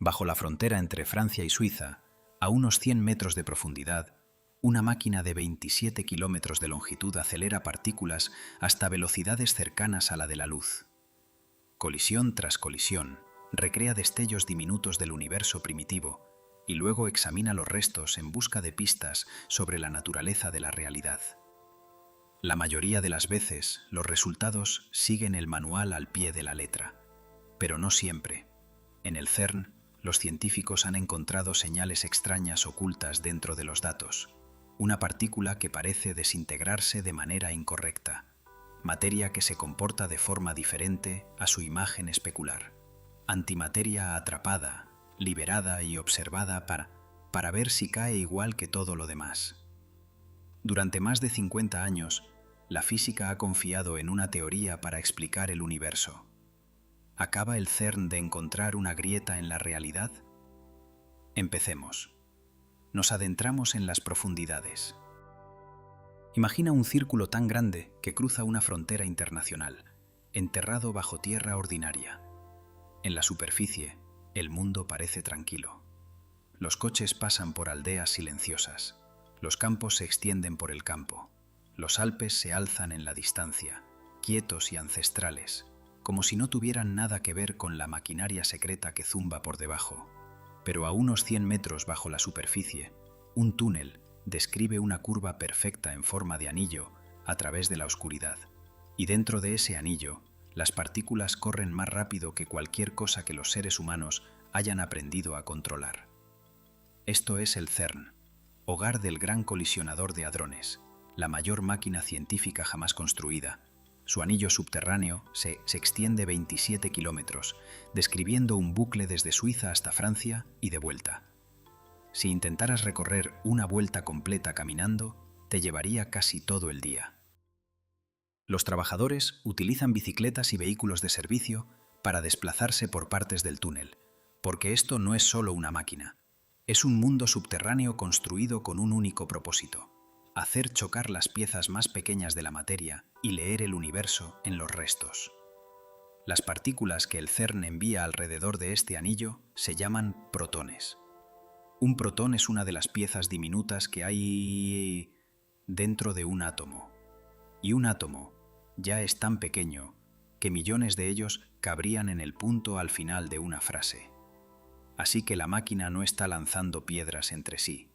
Bajo la frontera entre Francia y Suiza, a unos 100 metros de profundidad, una máquina de 27 kilómetros de longitud acelera partículas hasta velocidades cercanas a la de la luz. Colisión tras colisión, recrea destellos diminutos del universo primitivo y luego examina los restos en busca de pistas sobre la naturaleza de la realidad. La mayoría de las veces, los resultados siguen el manual al pie de la letra, pero no siempre. En el CERN, los científicos han encontrado señales extrañas ocultas dentro de los datos. Una partícula que parece desintegrarse de manera incorrecta, materia que se comporta de forma diferente a su imagen especular. Antimateria atrapada, liberada y observada para ver si cae igual que todo lo demás. Durante más de 50 años, la física ha confiado en una teoría para explicar el universo. ¿Acaba el CERN de encontrar una grieta en la realidad? Empecemos. Nos adentramos en las profundidades. Imagina un círculo tan grande que cruza una frontera internacional, enterrado bajo tierra ordinaria. En la superficie, el mundo parece tranquilo. Los coches pasan por aldeas silenciosas. Los campos se extienden por el campo. Los Alpes se alzan en la distancia, quietos y ancestrales, como si no tuvieran nada que ver con la maquinaria secreta que zumba por debajo. Pero a unos 100 metros bajo la superficie, un túnel describe una curva perfecta en forma de anillo a través de la oscuridad. Y dentro de ese anillo, las partículas corren más rápido que cualquier cosa que los seres humanos hayan aprendido a controlar. Esto es el CERN, hogar del gran colisionador de hadrones, la mayor máquina científica jamás construida. Su anillo subterráneo se extiende 27 kilómetros, describiendo un bucle desde Suiza hasta Francia y de vuelta. Si intentaras recorrer una vuelta completa caminando, te llevaría casi todo el día. Los trabajadores utilizan bicicletas y vehículos de servicio para desplazarse por partes del túnel, porque esto no es solo una máquina. Es un mundo subterráneo construido con un único propósito: hacer chocar las piezas más pequeñas de la materia y leer el universo en los restos. Las partículas que el CERN envía alrededor de este anillo se llaman protones. Un protón es una de las piezas diminutas que hay dentro de un átomo. Y un átomo ya es tan pequeño que millones de ellos cabrían en el punto al final de una frase. Así que la máquina no está lanzando piedras entre sí,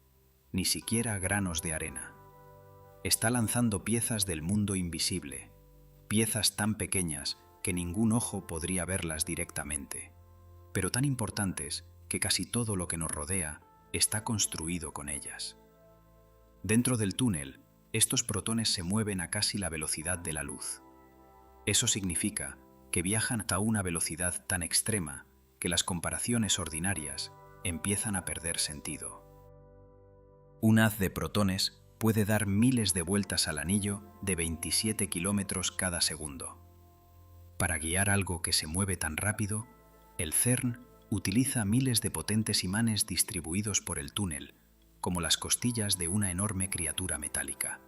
ni siquiera granos de arena. Está lanzando piezas del mundo invisible, piezas tan pequeñas que ningún ojo podría verlas directamente, pero tan importantes que casi todo lo que nos rodea está construido con ellas. Dentro del túnel, estos protones se mueven a casi la velocidad de la luz. Eso significa que viajan hasta una velocidad tan extrema que las comparaciones ordinarias empiezan a perder sentido. Un haz de protones puede dar miles de vueltas al anillo de 27 kilómetros cada segundo. Para guiar algo que se mueve tan rápido, el CERN utiliza miles de potentes imanes distribuidos por el túnel, como las costillas de una enorme criatura metálica.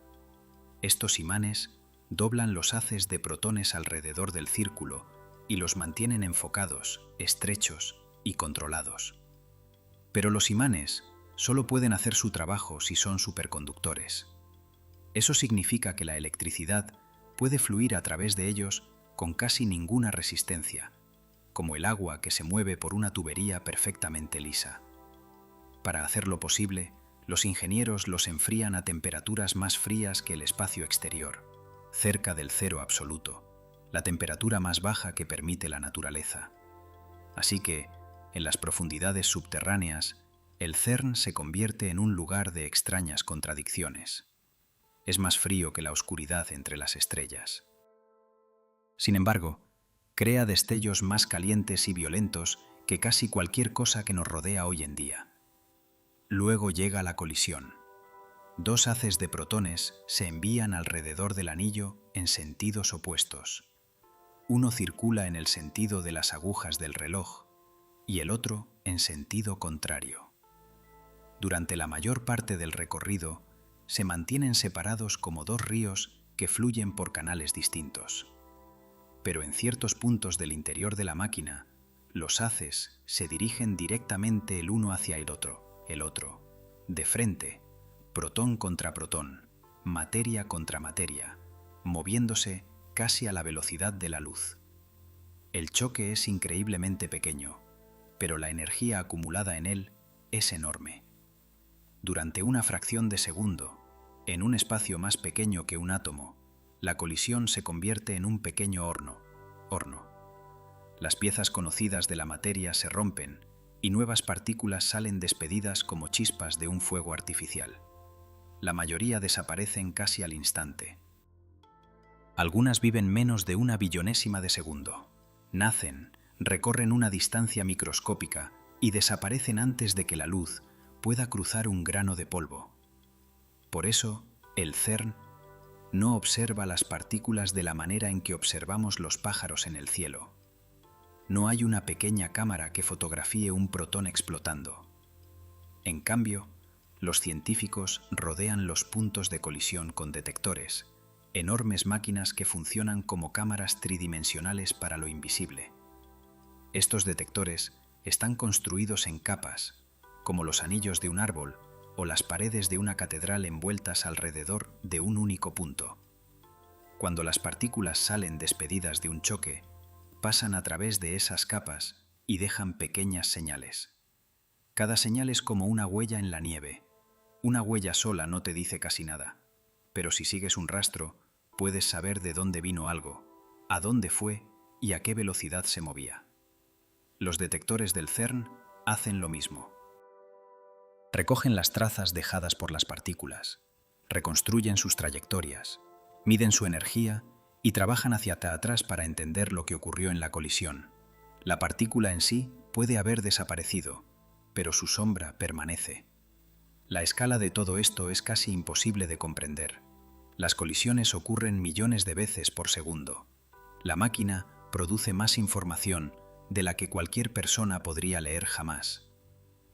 Estos imanes doblan los haces de protones alrededor del círculo y los mantienen enfocados, estrechos y controlados. Pero los imanes solo pueden hacer su trabajo si son superconductores. Eso significa que la electricidad puede fluir a través de ellos con casi ninguna resistencia, como el agua que se mueve por una tubería perfectamente lisa. Para hacerlo posible, los ingenieros los enfrían a temperaturas más frías que el espacio exterior, cerca del cero absoluto, la temperatura más baja que permite la naturaleza. Así que, en las profundidades subterráneas, el CERN se convierte en un lugar de extrañas contradicciones. Es más frío que la oscuridad entre las estrellas. Sin embargo, crea destellos más calientes y violentos que casi cualquier cosa que nos rodea hoy en día. Luego llega la colisión. Dos haces de protones se envían alrededor del anillo en sentidos opuestos. Uno circula en el sentido de las agujas del reloj y el otro en sentido contrario. Durante la mayor parte del recorrido, se mantienen separados como dos ríos que fluyen por canales distintos. Pero en ciertos puntos del interior de la máquina, Los haces se dirigen directamente el uno hacia el otro, de frente, protón contra protón, materia contra materia, moviéndose casi a la velocidad de la luz. El choque es increíblemente pequeño, pero la energía acumulada en él es enorme. Durante una fracción de segundo, en un espacio más pequeño que un átomo, la colisión se convierte en un pequeño horno. Las piezas conocidas de la materia se rompen y nuevas partículas salen despedidas como chispas de un fuego artificial. La mayoría desaparecen casi al instante. Algunas viven menos de una billonésima de segundo. Nacen, recorren una distancia microscópica y desaparecen antes de que la luz pueda cruzar un grano de polvo. Por eso, el CERN no observa las partículas de la manera en que observamos los pájaros en el cielo. No hay una pequeña cámara que fotografíe un protón explotando. En cambio, los científicos rodean los puntos de colisión con detectores, enormes máquinas que funcionan como cámaras tridimensionales para lo invisible. Estos detectores están construidos en capas, como los anillos de un árbol o las paredes de una catedral envueltas alrededor de un único punto. Cuando las partículas salen despedidas de un choque, pasan a través de esas capas y dejan pequeñas señales. Cada señal es como una huella en la nieve. Una huella sola no te dice casi nada, pero si sigues un rastro, puedes saber de dónde vino algo, a dónde fue y a qué velocidad se movía. Los detectores del CERN hacen lo mismo. Recogen las trazas dejadas por las partículas, reconstruyen sus trayectorias, miden su energía y trabajan hacia atrás para entender lo que ocurrió en la colisión. La partícula en sí puede haber desaparecido, pero su sombra permanece. La escala de todo esto es casi imposible de comprender. Las colisiones ocurren millones de veces por segundo. La máquina produce más información de la que cualquier persona podría leer jamás.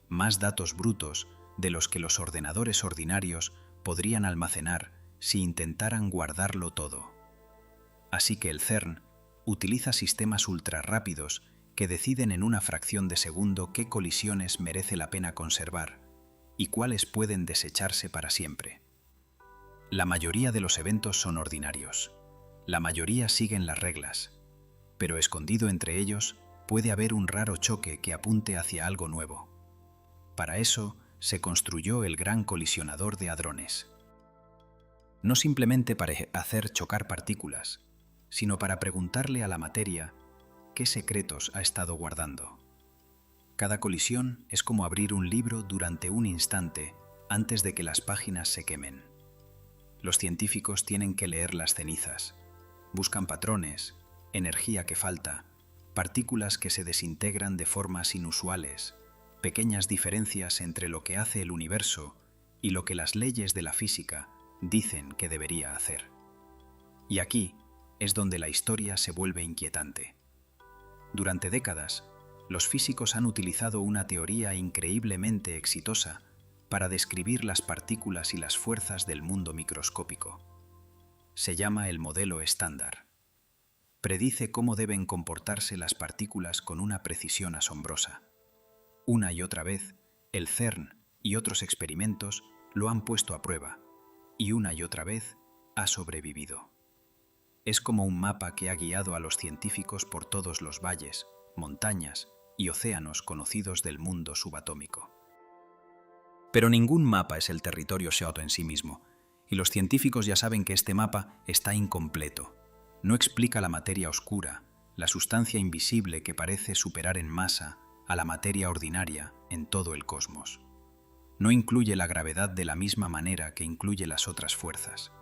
Más datos brutos de los que los ordenadores ordinarios podrían almacenar si intentaran guardarlo todo. Así que el CERN utiliza sistemas ultrarrápidos que deciden en una fracción de segundo qué colisiones merece la pena conservar y cuáles pueden desecharse para siempre. La mayoría de los eventos son ordinarios. La mayoría siguen las reglas, pero escondido entre ellos puede haber un raro choque que apunte hacia algo nuevo. Para eso se construyó el Gran Colisionador de Hadrones. No simplemente para hacer chocar partículas, sino para preguntarle a la materia qué secretos ha estado guardando. Cada colisión es como abrir un libro durante un instante antes de que las páginas se quemen. Los científicos tienen que leer las cenizas, buscan patrones, energía que falta, partículas que se desintegran de formas inusuales, pequeñas diferencias entre lo que hace el universo y lo que las leyes de la física dicen que debería hacer. Y aquí es donde la historia se vuelve inquietante. Durante décadas, los físicos han utilizado una teoría increíblemente exitosa para describir las partículas y las fuerzas del mundo microscópico. Se llama el modelo estándar. Predice cómo deben comportarse las partículas con una precisión asombrosa. Una y otra vez, el CERN y otros experimentos lo han puesto a prueba, y una y otra vez ha sobrevivido. Es como un mapa que ha guiado a los científicos por todos los valles, montañas y océanos conocidos del mundo subatómico. Pero ningún mapa es el territorio Schrödinger en sí mismo, y los científicos ya saben que este mapa está incompleto. No explica la materia oscura, la sustancia invisible que parece superar en masa a la materia ordinaria en todo el cosmos. No incluye la gravedad de la misma manera que incluye las otras fuerzas,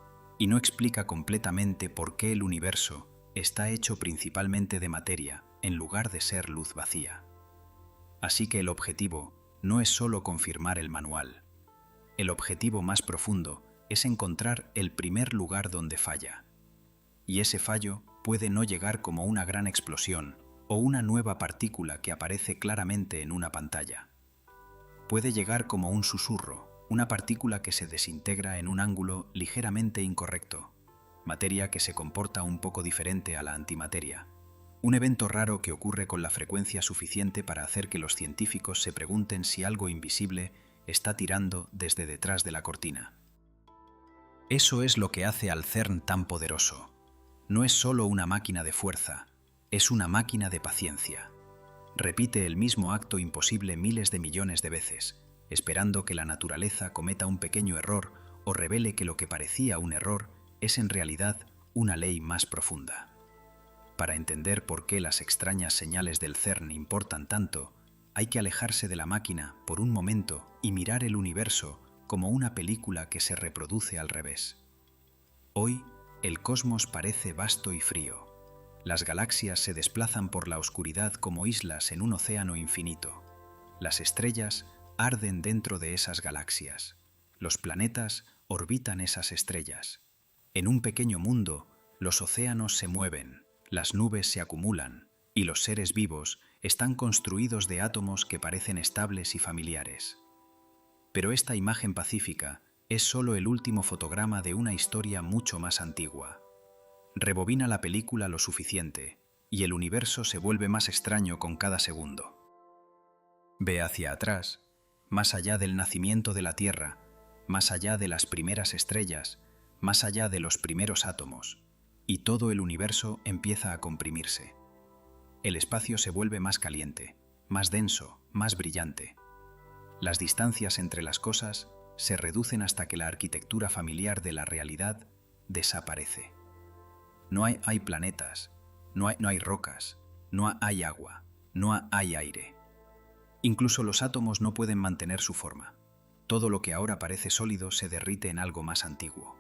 y no explica completamente por qué el universo está hecho principalmente de materia en lugar de ser luz vacía. Así que el objetivo no es solo confirmar el manual. El objetivo más profundo es encontrar el primer lugar donde falla. Y ese fallo puede no llegar como una gran explosión o una nueva partícula que aparece claramente en una pantalla. Puede llegar como un susurro, una partícula que se desintegra en un ángulo ligeramente incorrecto, materia que se comporta un poco diferente a la antimateria. Un evento raro que ocurre con la frecuencia suficiente para hacer que los científicos se pregunten si algo invisible está tirando desde detrás de la cortina. Eso es lo que hace al CERN tan poderoso. No es solo una máquina de fuerza, es una máquina de paciencia. Repite el mismo acto imposible miles de millones de veces, esperando que la naturaleza cometa un pequeño error o revele que lo que parecía un error es en realidad una ley más profunda. Para entender por qué las extrañas señales del CERN importan tanto, hay que alejarse de la máquina por un momento y mirar el universo como una película que se reproduce al revés. Hoy, el cosmos parece vasto y frío. Las galaxias se desplazan por la oscuridad como islas en un océano infinito. Las estrellas arden dentro de esas galaxias. Los planetas orbitan esas estrellas. En un pequeño mundo, los océanos se mueven, las nubes se acumulan y los seres vivos están construidos de átomos que parecen estables y familiares. Pero esta imagen pacífica es solo el último fotograma de una historia mucho más antigua. Rebobina la película lo suficiente y el universo se vuelve más extraño con cada segundo. Ve hacia atrás, más allá del nacimiento de la Tierra, más allá de las primeras estrellas, más allá de los primeros átomos, y todo el universo empieza a comprimirse. El espacio se vuelve más caliente, más denso, más brillante. Las distancias entre las cosas se reducen hasta que la arquitectura familiar de la realidad desaparece. No hay planetas, no hay rocas, no hay agua, no hay aire. Incluso los átomos no pueden mantener su forma. Todo lo que ahora parece sólido se derrite en algo más antiguo.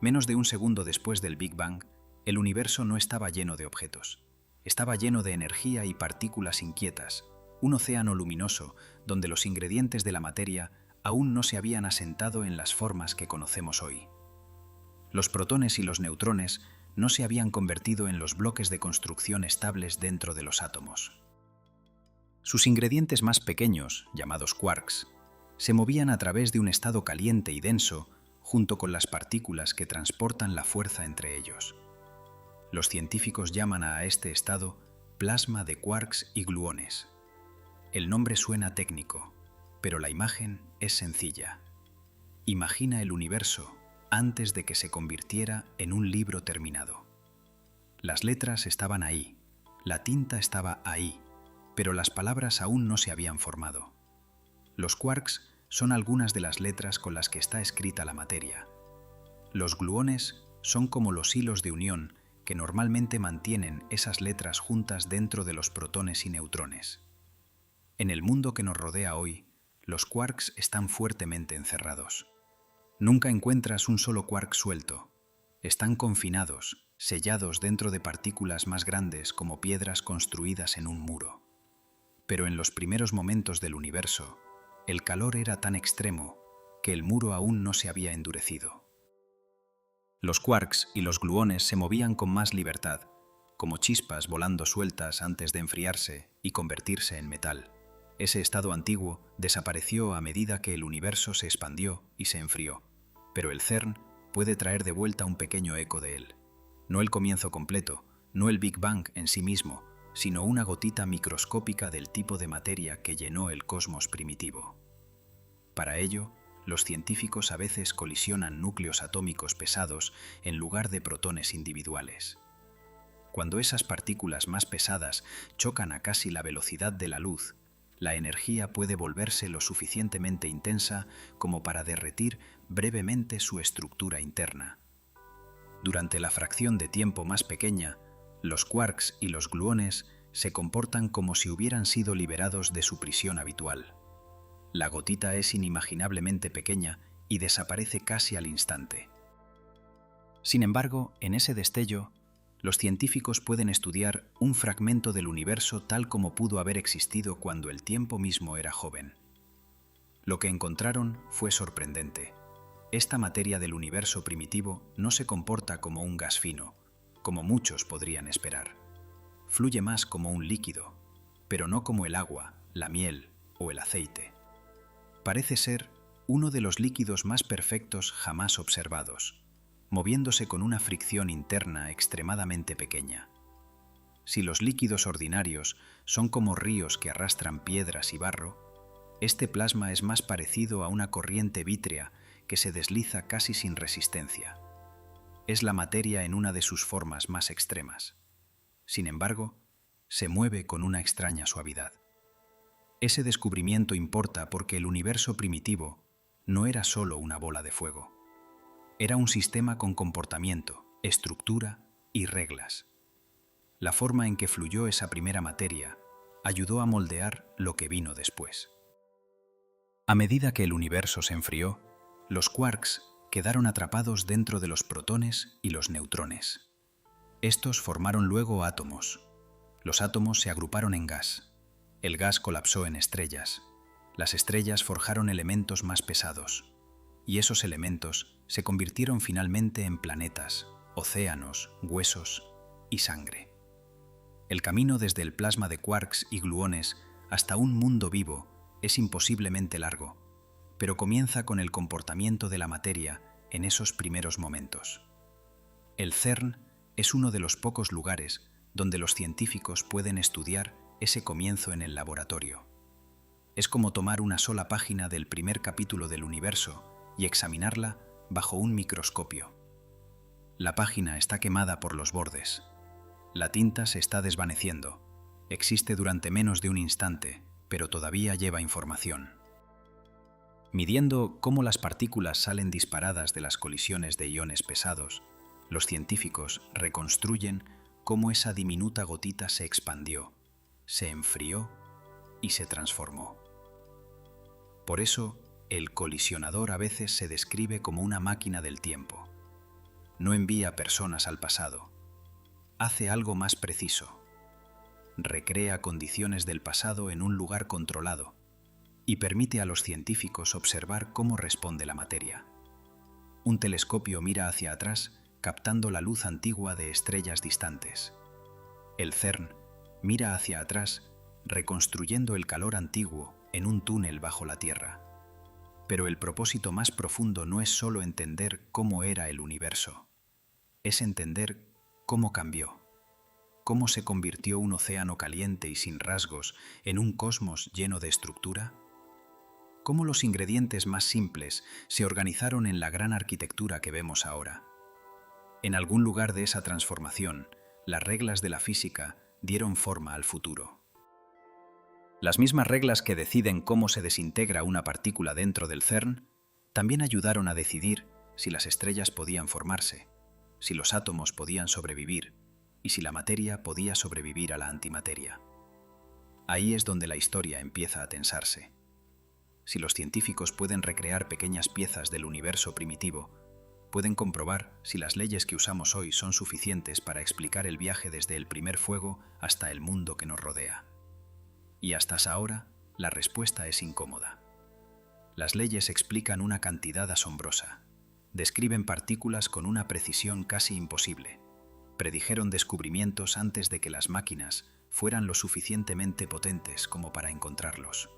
Menos de un segundo después del Big Bang, el universo no estaba lleno de objetos. Estaba lleno de energía y partículas inquietas, un océano luminoso donde los ingredientes de la materia aún no se habían asentado en las formas que conocemos hoy. Los protones y los neutrones no se habían convertido en los bloques de construcción estables dentro de los átomos. Sus ingredientes más pequeños, llamados quarks, se movían a través de un estado caliente y denso junto con las partículas que transportan la fuerza entre ellos. Los científicos llaman a este estado plasma de quarks y gluones. El nombre suena técnico, pero la imagen es sencilla. Imagina el universo antes de que se convirtiera en un libro terminado. Las letras estaban ahí, la tinta estaba ahí, pero las palabras aún no se habían formado. Los quarks son algunas de las letras con las que está escrita la materia. Los gluones son como los hilos de unión que normalmente mantienen esas letras juntas dentro de los protones y neutrones. En el mundo que nos rodea hoy, los quarks están fuertemente encerrados. Nunca encuentras un solo quark suelto. Están confinados, sellados dentro de partículas más grandes como piedras construidas en un muro. Pero en los primeros momentos del universo, el calor era tan extremo que el muro aún no se había endurecido. Los quarks y los gluones se movían con más libertad, como chispas volando sueltas antes de enfriarse y convertirse en metal. Ese estado antiguo desapareció a medida que el universo se expandió y se enfrió, pero el CERN puede traer de vuelta un pequeño eco de él. No el comienzo completo, no el Big Bang en sí mismo, sino una gotita microscópica del tipo de materia que llenó el cosmos primitivo. Para ello, los científicos a veces colisionan núcleos atómicos pesados en lugar de protones individuales. Cuando esas partículas más pesadas chocan a casi la velocidad de la luz, la energía puede volverse lo suficientemente intensa como para derretir brevemente su estructura interna. Durante la fracción de tiempo más pequeña, los quarks y los gluones se comportan como si hubieran sido liberados de su prisión habitual. La gotita es inimaginablemente pequeña y desaparece casi al instante. Sin embargo, en ese destello, los científicos pueden estudiar un fragmento del universo tal como pudo haber existido cuando el tiempo mismo era joven. Lo que encontraron fue sorprendente. Esta materia del universo primitivo no se comporta como un gas fino, como muchos podrían esperar. Fluye más como un líquido, pero no como el agua, la miel o el aceite. Parece ser uno de los líquidos más perfectos jamás observados, moviéndose con una fricción interna extremadamente pequeña. Si los líquidos ordinarios son como ríos que arrastran piedras y barro, este plasma es más parecido a una corriente vítrea que se desliza casi sin resistencia. Es la materia en una de sus formas más extremas. Sin embargo, se mueve con una extraña suavidad. Ese descubrimiento importa porque el universo primitivo no era solo una bola de fuego. Era un sistema con comportamiento, estructura y reglas. La forma en que fluyó esa primera materia ayudó a moldear lo que vino después. A medida que el universo se enfrió, los quarks quedaron atrapados dentro de los protones y los neutrones. Estos formaron luego átomos. Los átomos se agruparon en gas. El gas colapsó en estrellas. Las estrellas forjaron elementos más pesados. Y esos elementos se convirtieron finalmente en planetas, océanos, huesos y sangre. El camino desde el plasma de quarks y gluones hasta un mundo vivo es imposiblemente largo, pero comienza con el comportamiento de la materia en esos primeros momentos. El CERN es uno de los pocos lugares donde los científicos pueden estudiar ese comienzo en el laboratorio. Es como tomar una sola página del primer capítulo del universo y examinarla bajo un microscopio. La página está quemada por los bordes. La tinta se está desvaneciendo. Existe durante menos de un instante, pero todavía lleva información. Midiendo cómo las partículas salen disparadas de las colisiones de iones pesados, los científicos reconstruyen cómo esa diminuta gotita se expandió, se enfrió y se transformó. Por eso, el colisionador a veces se describe como una máquina del tiempo. No envía personas al pasado. Hace algo más preciso. Recrea condiciones del pasado en un lugar controlado y permite a los científicos observar cómo responde la materia. Un telescopio mira hacia atrás, captando la luz antigua de estrellas distantes. El CERN mira hacia atrás, reconstruyendo el calor antiguo en un túnel bajo la Tierra. Pero el propósito más profundo no es solo entender cómo era el universo, es entender cómo cambió, cómo se convirtió un océano caliente y sin rasgos en un cosmos lleno de estructura, cómo los ingredientes más simples se organizaron en la gran arquitectura que vemos ahora. En algún lugar de esa transformación, las reglas de la física dieron forma al futuro. Las mismas reglas que deciden cómo se desintegra una partícula dentro del CERN también ayudaron a decidir si las estrellas podían formarse, si los átomos podían sobrevivir y si la materia podía sobrevivir a la antimateria. Ahí es donde la historia empieza a tensarse. Si los científicos pueden recrear pequeñas piezas del universo primitivo, pueden comprobar si las leyes que usamos hoy son suficientes para explicar el viaje desde el primer fuego hasta el mundo que nos rodea. Y hasta ahora, la respuesta es incómoda. Las leyes explican una cantidad asombrosa. Describen partículas con una precisión casi imposible. Predijeron descubrimientos antes de que las máquinas fueran lo suficientemente potentes como para encontrarlos.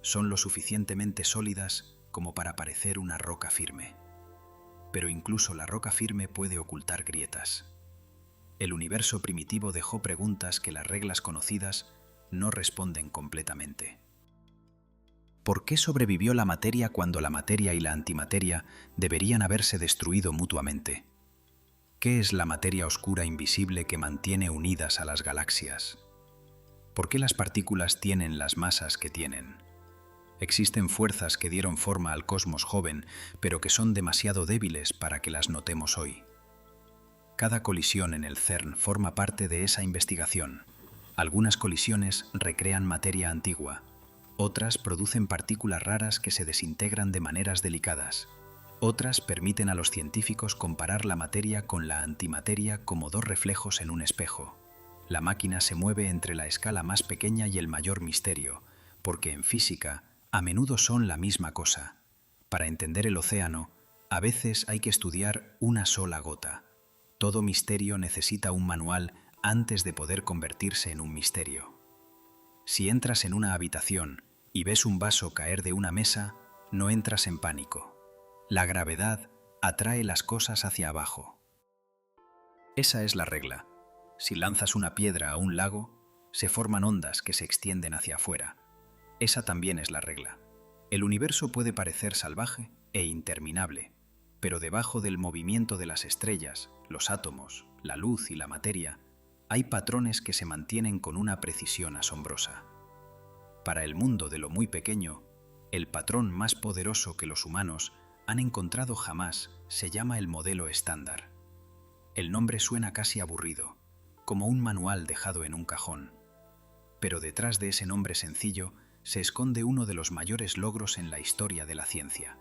Son lo suficientemente sólidas como para parecer una roca firme. Pero incluso la roca firme puede ocultar grietas. El universo primitivo dejó preguntas que las reglas conocidas no responden completamente. ¿Por qué sobrevivió la materia cuando la materia y la antimateria deberían haberse destruido mutuamente? ¿Qué es la materia oscura invisible que mantiene unidas a las galaxias? ¿Por qué las partículas tienen las masas que tienen? Existen fuerzas que dieron forma al cosmos joven, pero que son demasiado débiles para que las notemos hoy. Cada colisión en el CERN forma parte de esa investigación. Algunas colisiones recrean materia antigua, otras producen partículas raras que se desintegran de maneras delicadas. Otras permiten a los científicos comparar la materia con la antimateria como dos reflejos en un espejo. La máquina se mueve entre la escala más pequeña y el mayor misterio, porque en física a menudo son la misma cosa. Para entender el océano, a veces hay que estudiar una sola gota. Todo misterio necesita un manual antes de poder convertirse en un misterio. Si entras en una habitación y ves un vaso caer de una mesa, no entras en pánico. La gravedad atrae las cosas hacia abajo. Esa es la regla. Si lanzas una piedra a un lago, se forman ondas que se extienden hacia afuera. Esa también es la regla. El universo puede parecer salvaje e interminable, pero debajo del movimiento de las estrellas, los átomos, la luz y la materia, hay patrones que se mantienen con una precisión asombrosa. Para el mundo de lo muy pequeño, el patrón más poderoso que los humanos han encontrado jamás se llama el modelo estándar. El nombre suena casi aburrido, como un manual dejado en un cajón. Pero detrás de ese nombre sencillo se esconde uno de los mayores logros en la historia de la ciencia.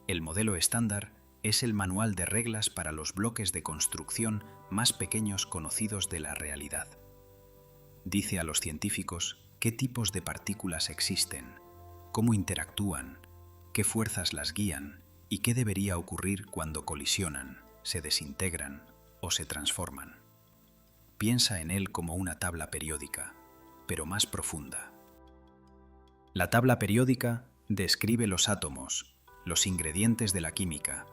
El modelo estándar es el manual de reglas para los bloques de construcción más pequeños conocidos de la realidad. Dice a los científicos qué tipos de partículas existen, cómo interactúan, qué fuerzas las guían y qué debería ocurrir cuando colisionan, se desintegran o se transforman. Piensa en él como una tabla periódica, pero más profunda. La tabla periódica describe los átomos, los ingredientes de la química.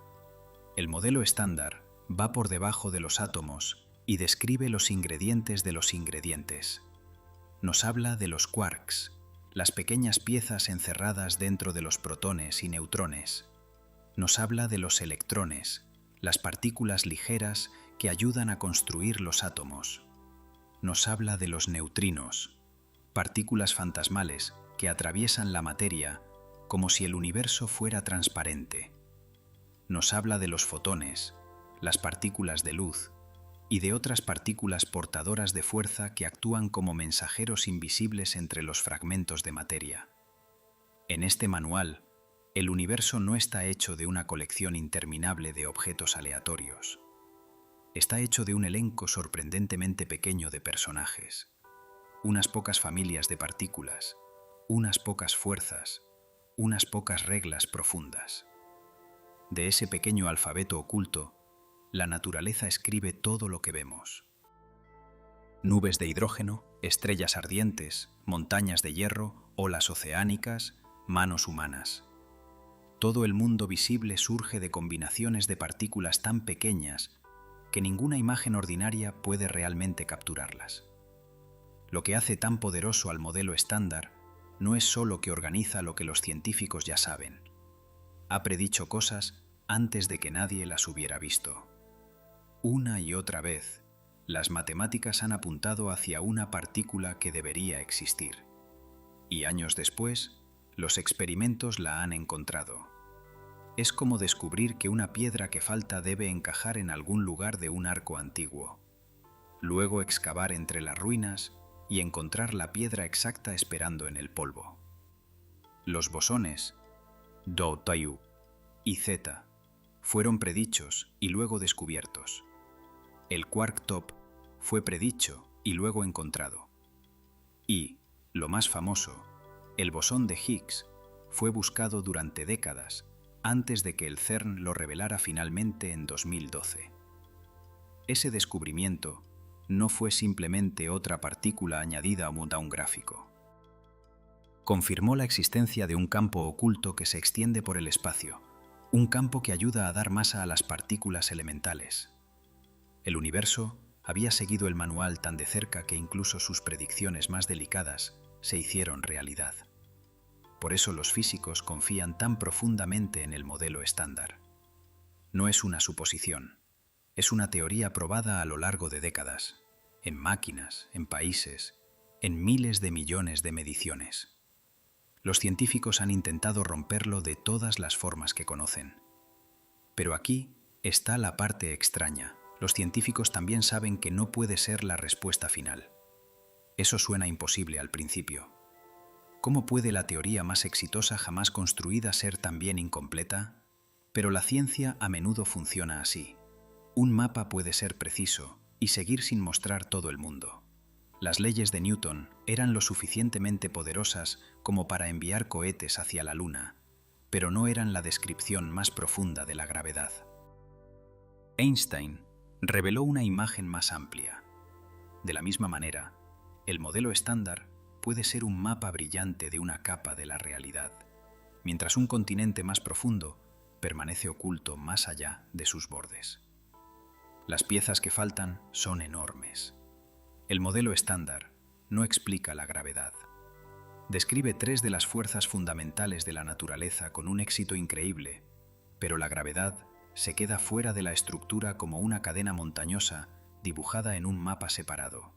El modelo estándar va por debajo de los átomos y describe los ingredientes de los ingredientes. Nos habla de los quarks, las pequeñas piezas encerradas dentro de los protones y neutrones. Nos habla de los electrones, las partículas ligeras que ayudan a construir los átomos. Nos habla de los neutrinos, partículas fantasmales que atraviesan la materia como si el universo fuera transparente. Nos habla de los fotones, las partículas de luz, y de otras partículas portadoras de fuerza que actúan como mensajeros invisibles entre los fragmentos de materia. En este manual, el universo no está hecho de una colección interminable de objetos aleatorios. Está hecho de un elenco sorprendentemente pequeño de personajes, unas pocas familias de partículas, unas pocas fuerzas, unas pocas reglas profundas. De ese pequeño alfabeto oculto, la naturaleza escribe todo lo que vemos. Nubes de hidrógeno, estrellas ardientes, montañas de hierro, olas oceánicas, manos humanas. Todo el mundo visible surge de combinaciones de partículas tan pequeñas que ninguna imagen ordinaria puede realmente capturarlas. Lo que hace tan poderoso al modelo estándar no es solo que organiza lo que los científicos ya saben. Ha predicho cosas antes de que nadie las hubiera visto. Una y otra vez, las matemáticas han apuntado hacia una partícula que debería existir. Y años después, los experimentos la han encontrado. Es como descubrir que una piedra que falta debe encajar en algún lugar de un arco antiguo. Luego excavar entre las ruinas y encontrar la piedra exacta esperando en el polvo. Los bosones, Do, Tau y Z, fueron predichos y luego descubiertos. El quark top fue predicho y luego encontrado. Y, lo más famoso, el bosón de Higgs fue buscado durante décadas antes de que el CERN lo revelara finalmente en 2012. Ese descubrimiento no fue simplemente otra partícula añadida a un gráfico. Confirmó la existencia de un campo oculto que se extiende por el espacio, un campo que ayuda a dar masa a las partículas elementales. El universo había seguido el manual tan de cerca que incluso sus predicciones más delicadas se hicieron realidad. Por eso los físicos confían tan profundamente en el modelo estándar. No es una suposición. Es una teoría probada a lo largo de décadas, en máquinas, en países, en miles de millones de mediciones. Los científicos han intentado romperlo de todas las formas que conocen. Pero aquí está la parte extraña. Los científicos también saben que no puede ser la respuesta final. Eso suena imposible al principio. ¿Cómo puede la teoría más exitosa jamás construida ser también incompleta? Pero la ciencia a menudo funciona así. Un mapa puede ser preciso y seguir sin mostrar todo el mundo. Las leyes de Newton eran lo suficientemente poderosas como para enviar cohetes hacia la Luna, pero no eran la descripción más profunda de la gravedad. Einstein reveló una imagen más amplia. De la misma manera, el modelo estándar puede ser un mapa brillante de una capa de la realidad, mientras un continente más profundo permanece oculto más allá de sus bordes. Las piezas que faltan son enormes. El modelo estándar no explica la gravedad. Describe 3 de las fuerzas fundamentales de la naturaleza con un éxito increíble, pero la gravedad se queda fuera de la estructura como una cadena montañosa dibujada en un mapa separado.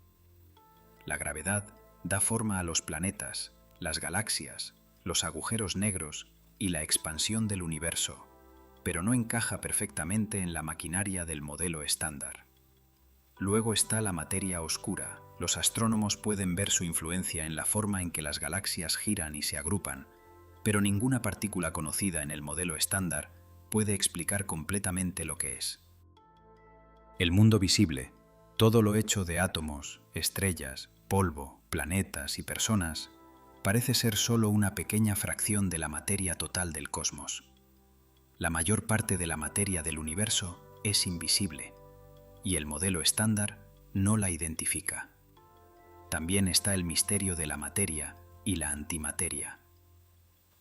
La gravedad da forma a los planetas, las galaxias, los agujeros negros y la expansión del universo, pero no encaja perfectamente en la maquinaria del modelo estándar. Luego está la materia oscura. Los astrónomos pueden ver su influencia en la forma en que las galaxias giran y se agrupan, pero ninguna partícula conocida en el modelo estándar puede explicar completamente lo que es. El mundo visible, todo lo hecho de átomos, estrellas, polvo, planetas y personas, parece ser solo una pequeña fracción de la materia total del cosmos. La mayor parte de la materia del universo es invisible, y el modelo estándar no la identifica. También está el misterio de la materia y la antimateria.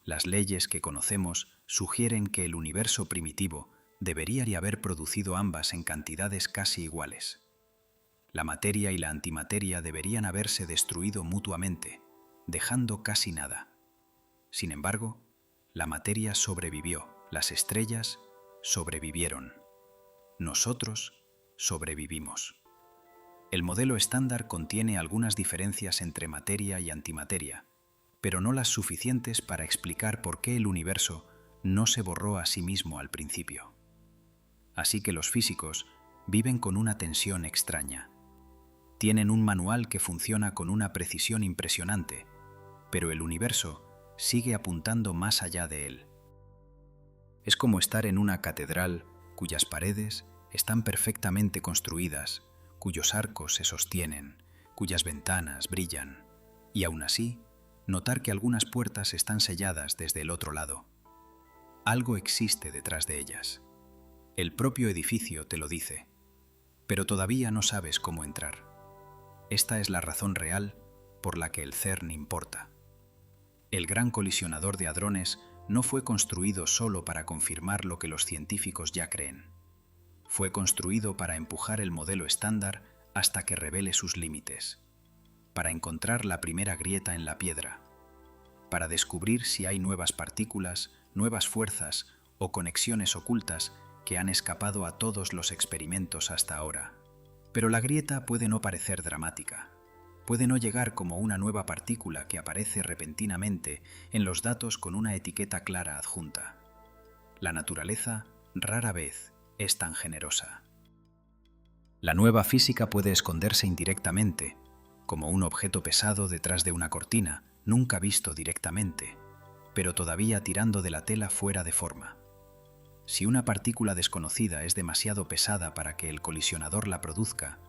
Las leyes que conocemos sugieren que el universo primitivo debería haber producido ambas en cantidades casi iguales. La materia y la antimateria deberían haberse destruido mutuamente, dejando casi nada. Sin embargo, la materia sobrevivió, las estrellas sobrevivieron. Nosotros sobrevivimos. El modelo estándar contiene algunas diferencias entre materia y antimateria, pero no las suficientes para explicar por qué el universo no se borró a sí mismo al principio. Así que los físicos viven con una tensión extraña. Tienen un manual que funciona con una precisión impresionante, pero el universo sigue apuntando más allá de él. Es como estar en una catedral cuyas paredes están perfectamente construidas, cuyos arcos se sostienen, cuyas ventanas brillan, y aún así, notar que algunas puertas están selladas desde el otro lado. Algo existe detrás de ellas. El propio edificio te lo dice, pero todavía no sabes cómo entrar. Esta es la razón real por la que el CERN importa. El Gran Colisionador de Hadrones no fue construido solo para confirmar lo que los científicos ya creen. Fue construido para empujar el modelo estándar hasta que revele sus límites, para encontrar la primera grieta en la piedra, para descubrir si hay nuevas partículas, nuevas fuerzas o conexiones ocultas que han escapado a todos los experimentos hasta ahora. Pero la grieta puede no parecer dramática. Puede no llegar como una nueva partícula que aparece repentinamente en los datos con una etiqueta clara adjunta. La naturaleza rara vez es tan generosa. La nueva física puede esconderse indirectamente, como un objeto pesado detrás de una cortina, nunca visto directamente, pero todavía tirando de la tela fuera de forma. Si una partícula desconocida es demasiado pesada para que el colisionador la produzca,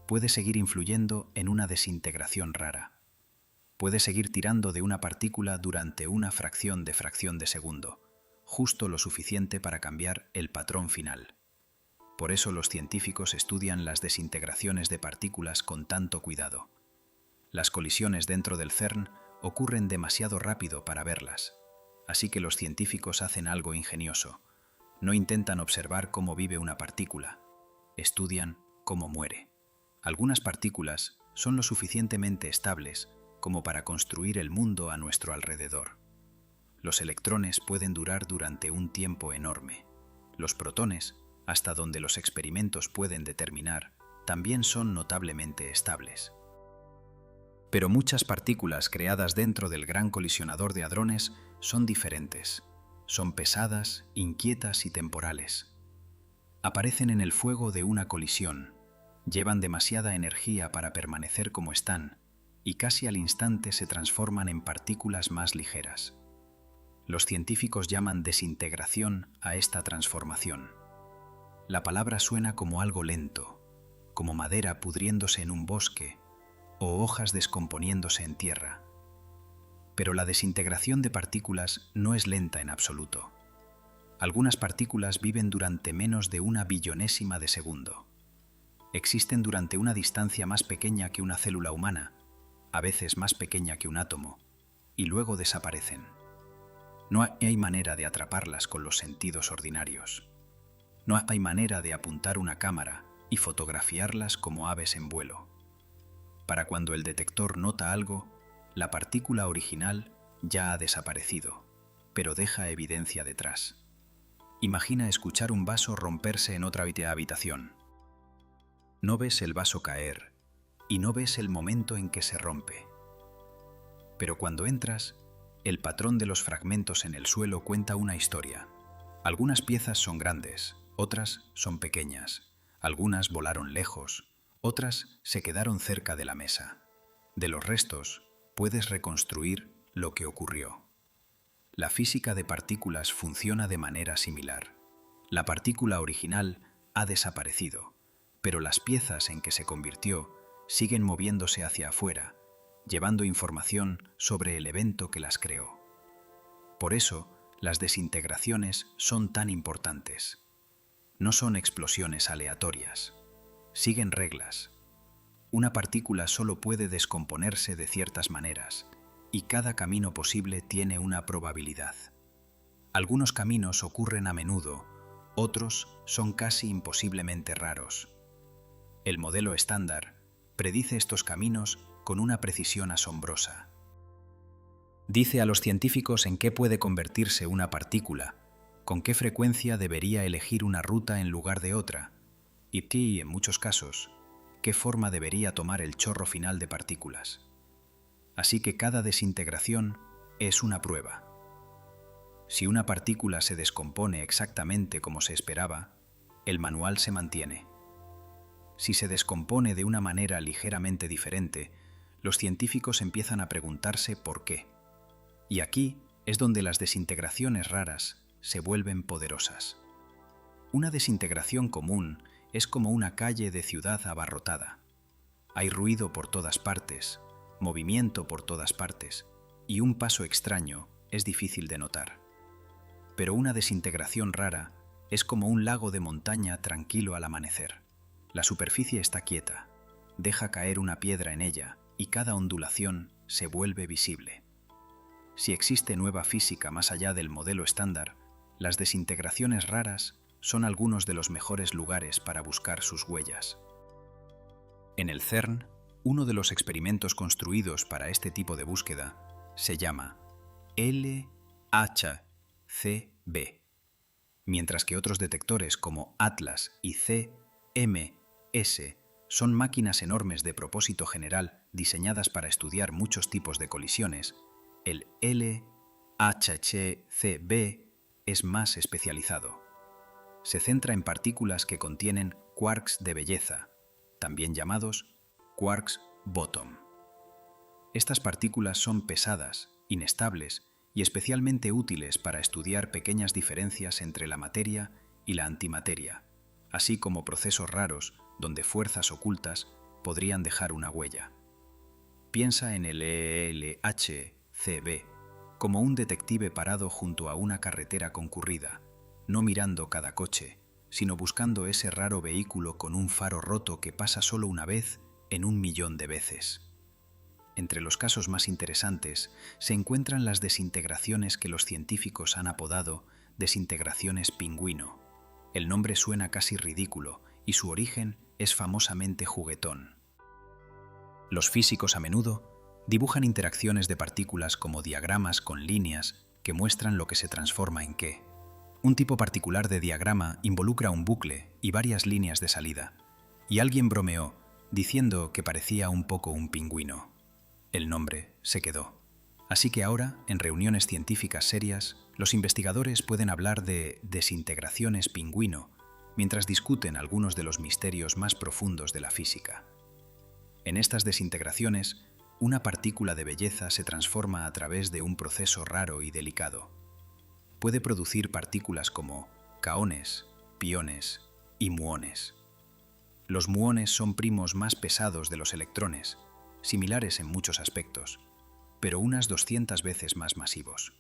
puede seguir influyendo en una desintegración rara. Puede seguir tirando de una partícula durante una fracción de segundo, justo lo suficiente para cambiar el patrón final. Por eso los científicos estudian las desintegraciones de partículas con tanto cuidado. Las colisiones dentro del CERN ocurren demasiado rápido para verlas, así que los científicos hacen algo ingenioso. No intentan observar cómo vive una partícula, estudian cómo muere. Algunas partículas son lo suficientemente estables como para construir el mundo a nuestro alrededor. Los electrones pueden durar durante un tiempo enorme. Los protones, hasta donde los experimentos pueden determinar, también son notablemente estables. Pero muchas partículas creadas dentro del Gran Colisionador de Hadrones son diferentes. Son pesadas, inquietas y temporales. Aparecen en el fuego de una colisión, llevan demasiada energía para permanecer como están y casi al instante se transforman en partículas más ligeras. Los científicos llaman desintegración a esta transformación. La palabra suena como algo lento, como madera pudriéndose en un bosque o hojas descomponiéndose en tierra. Pero la desintegración de partículas no es lenta en absoluto. Algunas partículas viven durante menos de una billonésima de segundo. Existen durante una distancia más pequeña que una célula humana, a veces más pequeña que un átomo, y luego desaparecen. No hay manera de atraparlas con los sentidos ordinarios. No hay manera de apuntar una cámara y fotografiarlas como aves en vuelo. Para cuando el detector nota algo, la partícula original ya ha desaparecido, pero deja evidencia detrás. Imagina escuchar un vaso romperse en otra habitación. No ves el vaso caer y no ves el momento en que se rompe. Pero cuando entras, el patrón de los fragmentos en el suelo cuenta una historia. Algunas piezas son grandes, otras son pequeñas, algunas volaron lejos, otras se quedaron cerca de la mesa. De los restos, puedes reconstruir lo que ocurrió. La física de partículas funciona de manera similar. La partícula original ha desaparecido, pero las piezas en que se convirtió siguen moviéndose hacia afuera, llevando información sobre el evento que las creó. Por eso, las desintegraciones son tan importantes. No son explosiones aleatorias. Siguen reglas. Una partícula solo puede descomponerse de ciertas maneras, y cada camino posible tiene una probabilidad. Algunos caminos ocurren a menudo, otros son casi imposiblemente raros. El modelo estándar predice estos caminos con una precisión asombrosa. Dice a los científicos en qué puede convertirse una partícula, con qué frecuencia debería elegir una ruta en lugar de otra, y, en muchos casos, qué forma debería tomar el chorro final de partículas. Así que cada desintegración es una prueba. Si una partícula se descompone exactamente como se esperaba, el manual se mantiene. Si se descompone de una manera ligeramente diferente, los científicos empiezan a preguntarse por qué. Y aquí es donde las desintegraciones raras se vuelven poderosas. Una desintegración común es como una calle de ciudad abarrotada. Hay ruido por todas partes, movimiento por todas partes, y un paso extraño es difícil de notar. Pero una desintegración rara es como un lago de montaña tranquilo al amanecer. La superficie está quieta, deja caer una piedra en ella y cada ondulación se vuelve visible. Si existe nueva física más allá del modelo estándar, las desintegraciones raras son algunos de los mejores lugares para buscar sus huellas. En el CERN, uno de los experimentos construidos para este tipo de búsqueda se llama LHCb, mientras que otros detectores como ATLAS y CMS son máquinas enormes de propósito general diseñadas para estudiar muchos tipos de colisiones. El LHCb es más especializado. Se centra en partículas que contienen quarks de belleza, también llamados quarks bottom. Estas partículas son pesadas, inestables y especialmente útiles para estudiar pequeñas diferencias entre la materia y la antimateria, así como procesos raros donde fuerzas ocultas podrían dejar una huella. Piensa en el LHCb como un detective parado junto a una carretera concurrida, no mirando cada coche, sino buscando ese raro vehículo con un faro roto que pasa solo una vez en 1.000.000 de veces. Entre los casos más interesantes se encuentran las desintegraciones que los científicos han apodado desintegraciones pingüino. El nombre suena casi ridículo y su origen es famosamente juguetón. Los físicos a menudo dibujan interacciones de partículas como diagramas con líneas que muestran lo que se transforma en qué. Un tipo particular de diagrama involucra un bucle y varias líneas de salida, y alguien bromeó diciendo que parecía un poco un pingüino. El nombre se quedó. Así que ahora, en reuniones científicas serias, los investigadores pueden hablar de desintegraciones pingüino mientras discuten algunos de los misterios más profundos de la física. En estas desintegraciones, una partícula de belleza se transforma a través de un proceso raro y delicado. Puede producir partículas como kaones, piones y muones. Los muones son primos más pesados de los electrones, similares en muchos aspectos, pero unas 200 veces más masivos.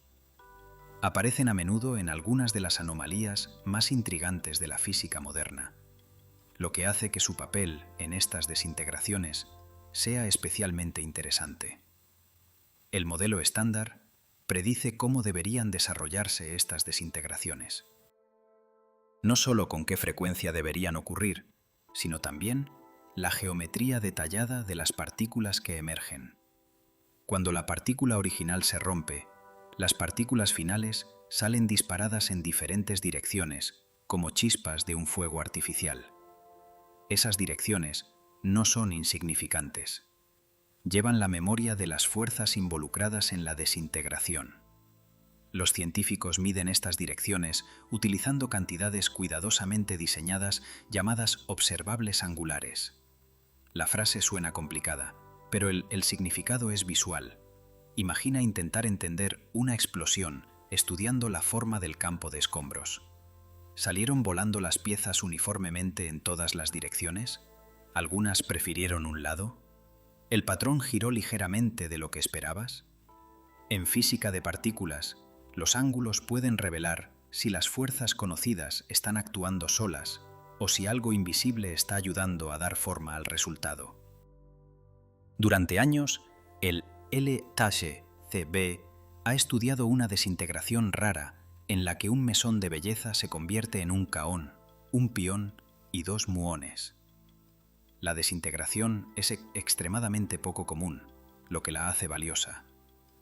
Aparecen a menudo en algunas de las anomalías más intrigantes de la física moderna, lo que hace que su papel en estas desintegraciones sea especialmente interesante. El modelo estándar predice cómo deberían desarrollarse estas desintegraciones. No solo con qué frecuencia deberían ocurrir, sino también la geometría detallada de las partículas que emergen. Cuando la partícula original se rompe, las partículas finales salen disparadas en diferentes direcciones, como chispas de un fuego artificial. Esas direcciones no son insignificantes. Llevan la memoria de las fuerzas involucradas en la desintegración. Los científicos miden estas direcciones utilizando cantidades cuidadosamente diseñadas llamadas observables angulares. La frase suena complicada, pero el significado es visual. Imagina intentar entender una explosión estudiando la forma del campo de escombros. ¿Salieron volando las piezas uniformemente en todas las direcciones? ¿Algunas prefirieron un lado? ¿El patrón giró ligeramente de lo que esperabas? En física de partículas, los ángulos pueden revelar si las fuerzas conocidas están actuando solas o si algo invisible está ayudando a dar forma al resultado. Durante años, el LTACE-CB ha estudiado una desintegración rara en la que un mesón de belleza se convierte en un kaón, un pión y dos muones. La desintegración es extremadamente poco común, lo que la hace valiosa.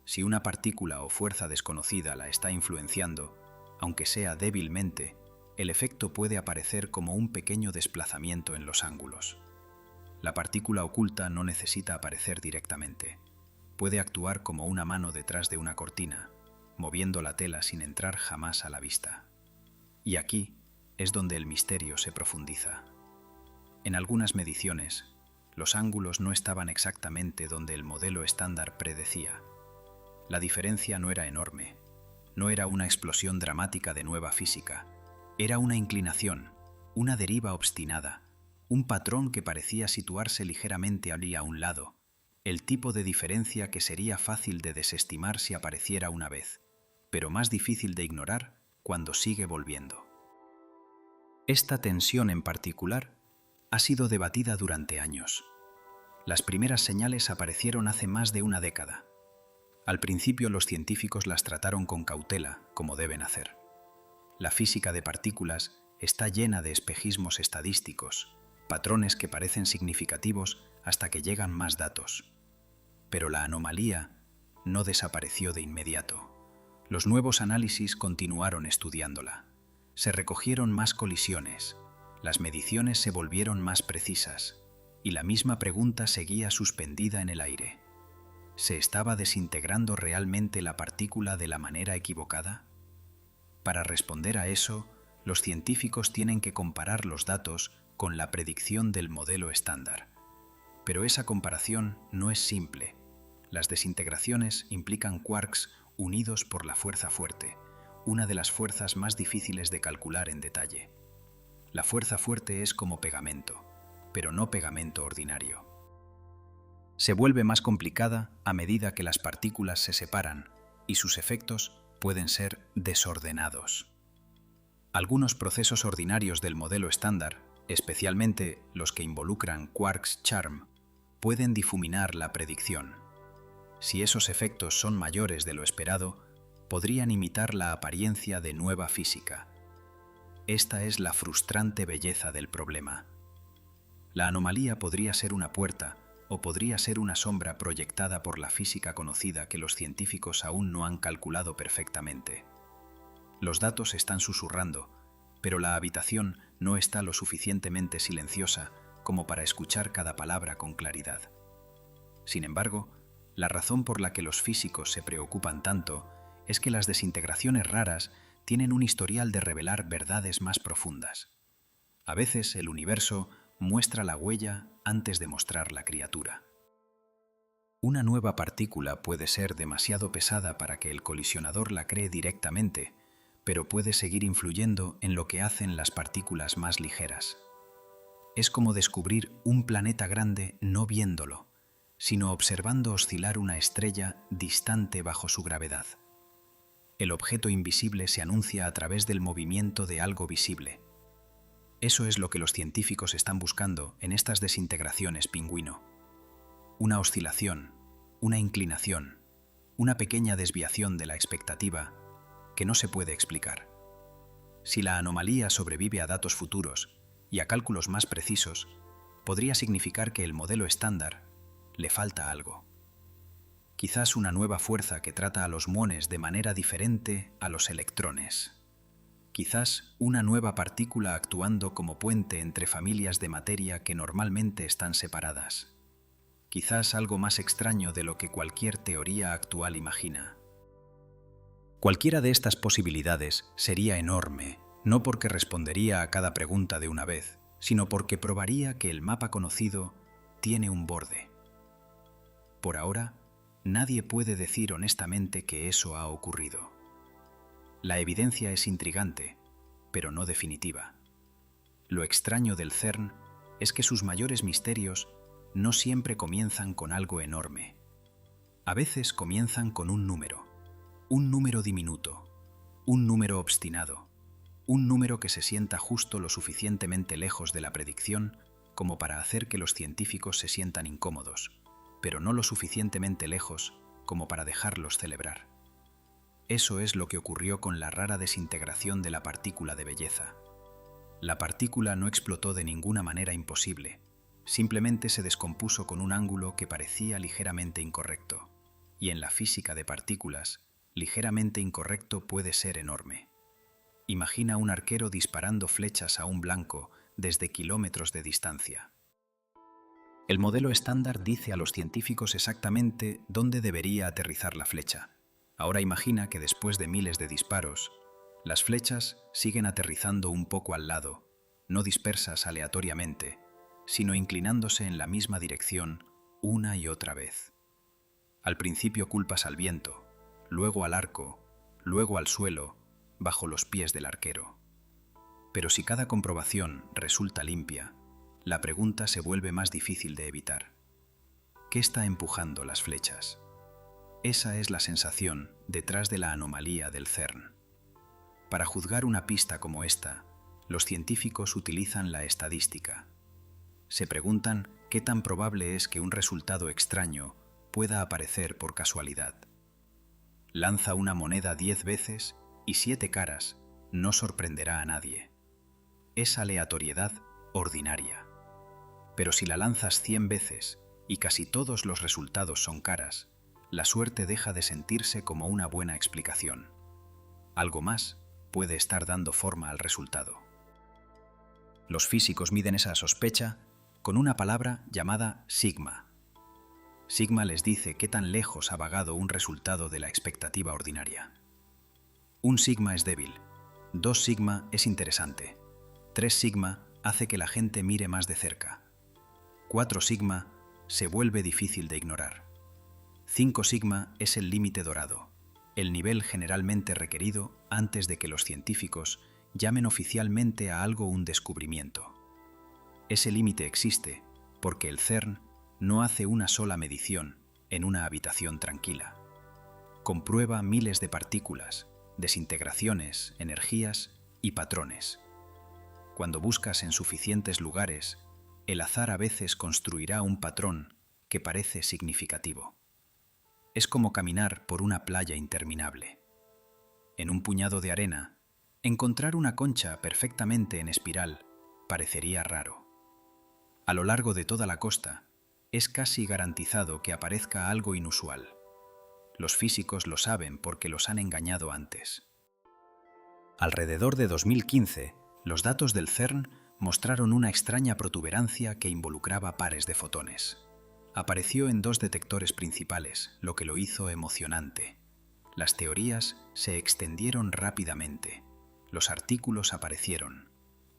Si una partícula o fuerza desconocida la está influenciando, aunque sea débilmente, el efecto puede aparecer como un pequeño desplazamiento en los ángulos. La partícula oculta no necesita aparecer directamente. Puede actuar como una mano detrás de una cortina, moviendo la tela sin entrar jamás a la vista. Y aquí es donde el misterio se profundiza. En algunas mediciones, los ángulos no estaban exactamente donde el modelo estándar predecía. La diferencia no era enorme, no era una explosión dramática de nueva física, era una inclinación, una deriva obstinada, un patrón que parecía situarse ligeramente a un lado, el tipo de diferencia que sería fácil de desestimar si apareciera una vez, pero más difícil de ignorar cuando sigue volviendo. Esta tensión en particular ha sido debatida durante años. Las primeras señales aparecieron hace más de una década. Al principio los científicos las trataron con cautela, como deben hacer. La física de partículas está llena de espejismos estadísticos, patrones que parecen significativos hasta que llegan más datos. Pero la anomalía no desapareció de inmediato. Los nuevos análisis continuaron estudiándola. Se recogieron más colisiones, las mediciones se volvieron más precisas, y la misma pregunta seguía suspendida en el aire. ¿Se estaba desintegrando realmente la partícula de la manera equivocada? Para responder a eso, los científicos tienen que comparar los datos con la predicción del modelo estándar. Pero esa comparación no es simple. Las desintegraciones implican quarks unidos por la fuerza fuerte, una de las fuerzas más difíciles de calcular en detalle. La fuerza fuerte es como pegamento, pero no pegamento ordinario. Se vuelve más complicada a medida que las partículas se separan y sus efectos pueden ser desordenados. Algunos procesos ordinarios del modelo estándar, especialmente los que involucran quarks-charm, pueden difuminar la predicción. Si esos efectos son mayores de lo esperado, podrían imitar la apariencia de nueva física. Esta es la frustrante belleza del problema. La anomalía podría ser una puerta o podría ser una sombra proyectada por la física conocida que los científicos aún no han calculado perfectamente. Los datos están susurrando, pero la habitación no está lo suficientemente silenciosa como para escuchar cada palabra con claridad. Sin embargo, la razón por la que los físicos se preocupan tanto es que las desintegraciones raras tienen un historial de revelar verdades más profundas. A veces el universo muestra la huella antes de mostrar la criatura. Una nueva partícula puede ser demasiado pesada para que el colisionador la cree directamente, pero puede seguir influyendo en lo que hacen las partículas más ligeras. Es como descubrir un planeta grande no viéndolo, sino observando oscilar una estrella distante bajo su gravedad. El objeto invisible se anuncia a través del movimiento de algo visible. Eso es lo que los científicos están buscando en estas desintegraciones pingüino. Una oscilación, una inclinación, una pequeña desviación de la expectativa que no se puede explicar. Si la anomalía sobrevive a datos futuros y a cálculos más precisos, podría significar que el modelo estándar le falta algo. Quizás una nueva fuerza que trata a los muones de manera diferente a los electrones. Quizás una nueva partícula actuando como puente entre familias de materia que normalmente están separadas. Quizás algo más extraño de lo que cualquier teoría actual imagina. Cualquiera de estas posibilidades sería enorme, no porque respondería a cada pregunta de una vez, sino porque probaría que el mapa conocido tiene un borde. Por ahora, nadie puede decir honestamente que eso ha ocurrido. La evidencia es intrigante, pero no definitiva. Lo extraño del CERN es que sus mayores misterios no siempre comienzan con algo enorme. A veces comienzan con un número diminuto, un número obstinado, un número que se sienta justo lo suficientemente lejos de la predicción como para hacer que los científicos se sientan incómodos, pero no lo suficientemente lejos como para dejarlos celebrar. Eso es lo que ocurrió con la rara desintegración de la partícula de belleza. La partícula no explotó de ninguna manera imposible, simplemente se descompuso con un ángulo que parecía ligeramente incorrecto. Y en la física de partículas, ligeramente incorrecto puede ser enorme. Imagina un arquero disparando flechas a un blanco desde kilómetros de distancia. El modelo estándar dice a los científicos exactamente dónde debería aterrizar la flecha. Ahora imagina que después de miles de disparos, las flechas siguen aterrizando un poco al lado, no dispersas aleatoriamente, sino inclinándose en la misma dirección una y otra vez. Al principio culpas al viento, luego al arco, luego al suelo, bajo los pies del arquero. Pero si cada comprobación resulta limpia, la pregunta se vuelve más difícil de evitar. ¿Qué está empujando las flechas? Esa es la sensación detrás de la anomalía del CERN. Para juzgar una pista como esta, los científicos utilizan la estadística. Se preguntan qué tan probable es que un resultado extraño pueda aparecer por casualidad. Lanza una moneda 10 veces y 7 caras no sorprenderá a nadie. Es aleatoriedad ordinaria. Pero si la lanzas 100 veces y casi todos los resultados son caras, la suerte deja de sentirse como una buena explicación. Algo más puede estar dando forma al resultado. Los físicos miden esa sospecha con una palabra llamada sigma. Sigma les dice qué tan lejos ha vagado un resultado de la expectativa ordinaria. Un sigma es débil, 2 sigma es interesante, 3 sigma hace que la gente mire más de cerca, 4 sigma se vuelve difícil de ignorar. 5 sigma es el límite dorado, el nivel generalmente requerido antes de que los científicos llamen oficialmente a algo un descubrimiento. Ese límite existe porque el CERN no hace una sola medición en una habitación tranquila. Comprueba miles de partículas, desintegraciones, energías y patrones. Cuando buscas en suficientes lugares, el azar a veces construirá un patrón que parece significativo. Es como caminar por una playa interminable. En un puñado de arena, encontrar una concha perfectamente en espiral parecería raro. A lo largo de toda la costa, es casi garantizado que aparezca algo inusual. Los físicos lo saben porque los han engañado antes. Alrededor de 2015, los datos del CERN mostraron una extraña protuberancia que involucraba pares de fotones. Apareció en 2 detectores principales, lo que lo hizo emocionante. Las teorías se extendieron rápidamente. Los artículos aparecieron.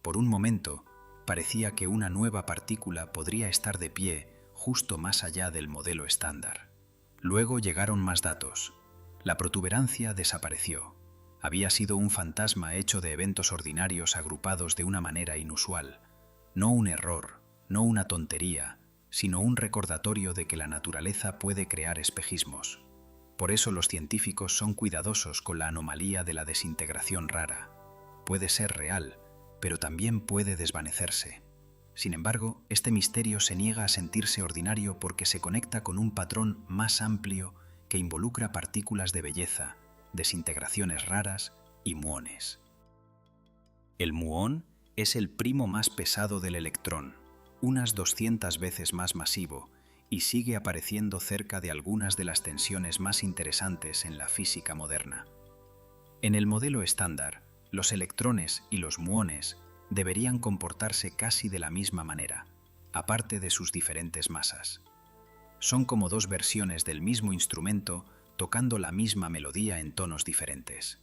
Por un momento, parecía que una nueva partícula podría estar de pie justo más allá del modelo estándar. Luego llegaron más datos. La protuberancia desapareció. Había sido un fantasma hecho de eventos ordinarios agrupados de una manera inusual. No un error, no una tontería, sino un recordatorio de que la naturaleza puede crear espejismos. Por eso los científicos son cuidadosos con la anomalía de la desintegración rara. Puede ser real, pero también puede desvanecerse. Sin embargo, este misterio se niega a sentirse ordinario porque se conecta con un patrón más amplio que involucra partículas de belleza, desintegraciones raras y muones. El muón Es el primo más pesado del electrón, unas 200 veces más masivo, y sigue apareciendo cerca de algunas de las tensiones más interesantes en la física moderna. En el modelo estándar, los electrones y los muones deberían comportarse casi de la misma manera, aparte de sus diferentes masas. Son como dos versiones del mismo instrumento tocando la misma melodía en tonos diferentes.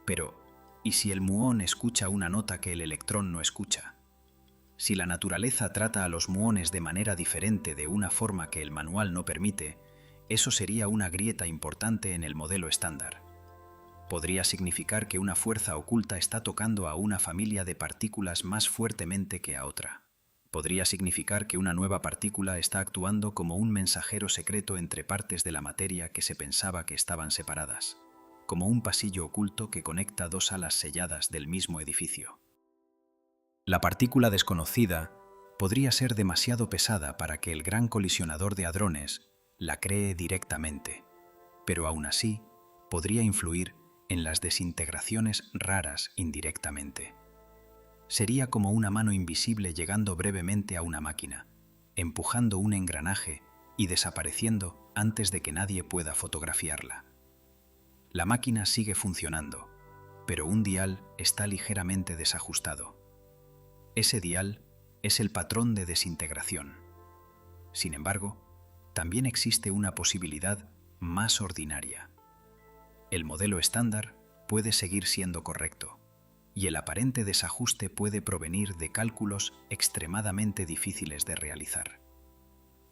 Pero, ¿y si el muón escucha una nota que el electrón no escucha? Si la naturaleza trata a los muones de manera diferente, de una forma que el manual no permite, eso sería una grieta importante en el modelo estándar. Podría significar que una fuerza oculta está tocando a una familia de partículas más fuertemente que a otra. Podría significar que una nueva partícula está actuando como un mensajero secreto entre partes de la materia que se pensaba que estaban separadas, como un pasillo oculto que conecta dos alas selladas del mismo edificio. La partícula desconocida podría ser demasiado pesada para que el gran colisionador de hadrones la cree directamente, pero aún así podría influir en las desintegraciones raras indirectamente. Sería como una mano invisible llegando brevemente a una máquina, empujando un engranaje y desapareciendo antes de que nadie pueda fotografiarla. La máquina sigue funcionando, pero un dial está ligeramente desajustado. Ese dial es el patrón de desintegración. Sin embargo, también existe una posibilidad más ordinaria. El modelo estándar puede seguir siendo correcto, y el aparente desajuste puede provenir de cálculos extremadamente difíciles de realizar.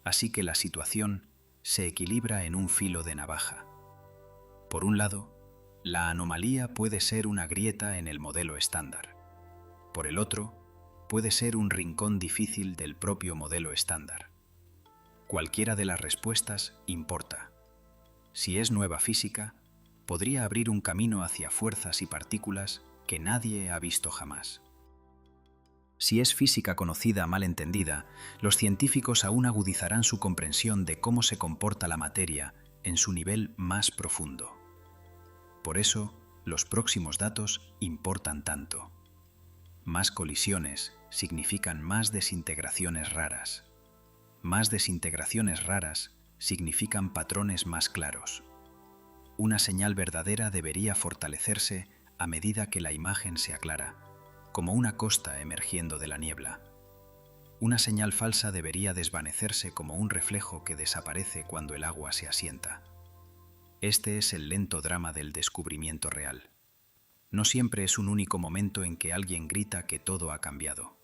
Así que la situación se equilibra en un filo de navaja. Por un lado, la anomalía puede ser una grieta en el modelo estándar. Por el otro, puede ser un rincón difícil del propio modelo estándar. Cualquiera de las respuestas importa. Si es nueva física, podría abrir un camino hacia fuerzas y partículas que nadie ha visto jamás. Si es física conocida mal entendida, los científicos aún agudizarán su comprensión de cómo se comporta la materia en su nivel más profundo. Por eso, los próximos datos importan tanto. Más colisiones significan más desintegraciones raras. Más desintegraciones raras significan patrones más claros. Una señal verdadera debería fortalecerse a medida que la imagen se aclara, como una costa emergiendo de la niebla. Una señal falsa debería desvanecerse como un reflejo que desaparece cuando el agua se asienta. Este es el lento drama del descubrimiento real. No siempre es un único momento en que alguien grita que todo ha cambiado.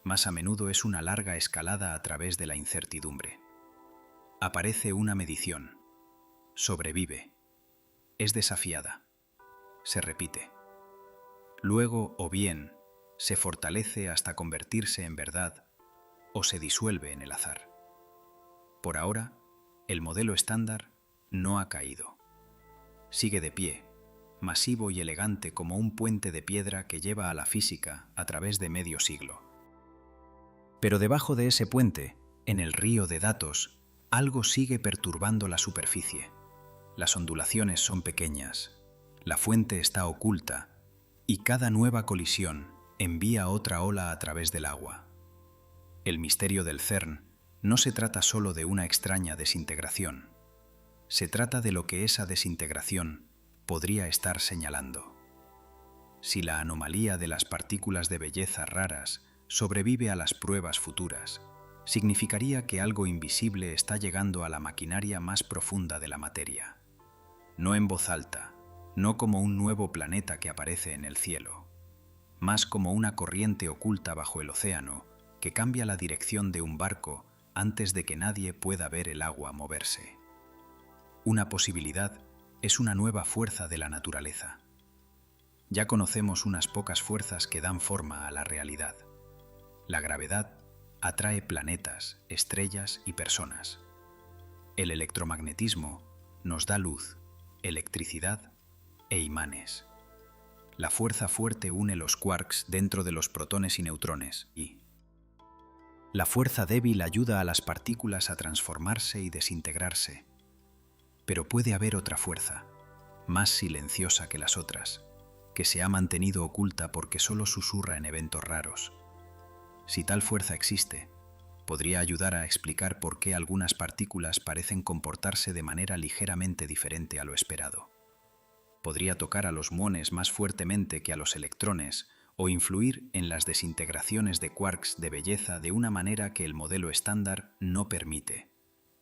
Más a menudo es una larga escalada a través de la incertidumbre. Aparece una medición. Sobrevive. Es desafiada. Se repite. Luego, o bien, se fortalece hasta convertirse en verdad, o se disuelve en el azar. Por ahora, el modelo estándar no ha caído. Sigue de pie, masivo y elegante como un puente de piedra que lleva a la física a través de medio siglo. Pero debajo de ese puente, en el río de datos, algo sigue perturbando la superficie. Las ondulaciones son pequeñas, la fuente está oculta, y cada nueva colisión envía otra ola a través del agua. El misterio del CERN no se trata solo de una extraña desintegración. Se trata de lo que esa desintegración podría estar señalando. Si la anomalía de las partículas de belleza raras sobrevive a las pruebas futuras, significaría que algo invisible está llegando a la maquinaria más profunda de la materia. No en voz alta, no como un nuevo planeta que aparece en el cielo, más como una corriente oculta bajo el océano que cambia la dirección de un barco antes de que nadie pueda ver el agua moverse. Una posibilidad es una nueva fuerza de la naturaleza. Ya conocemos unas pocas fuerzas que dan forma a la realidad. La gravedad atrae planetas, estrellas y personas. El electromagnetismo nos da luz, electricidad e imanes. La fuerza fuerte une los quarks dentro de los protones y neutrones y la fuerza débil ayuda a las partículas a transformarse y desintegrarse. Pero puede haber otra fuerza, más silenciosa que las otras, que se ha mantenido oculta porque solo susurra en eventos raros. Si tal fuerza existe, podría ayudar a explicar por qué algunas partículas parecen comportarse de manera ligeramente diferente a lo esperado. Podría tocar a los muones más fuertemente que a los electrones o influir en las desintegraciones de quarks de belleza de una manera que el modelo estándar no permite.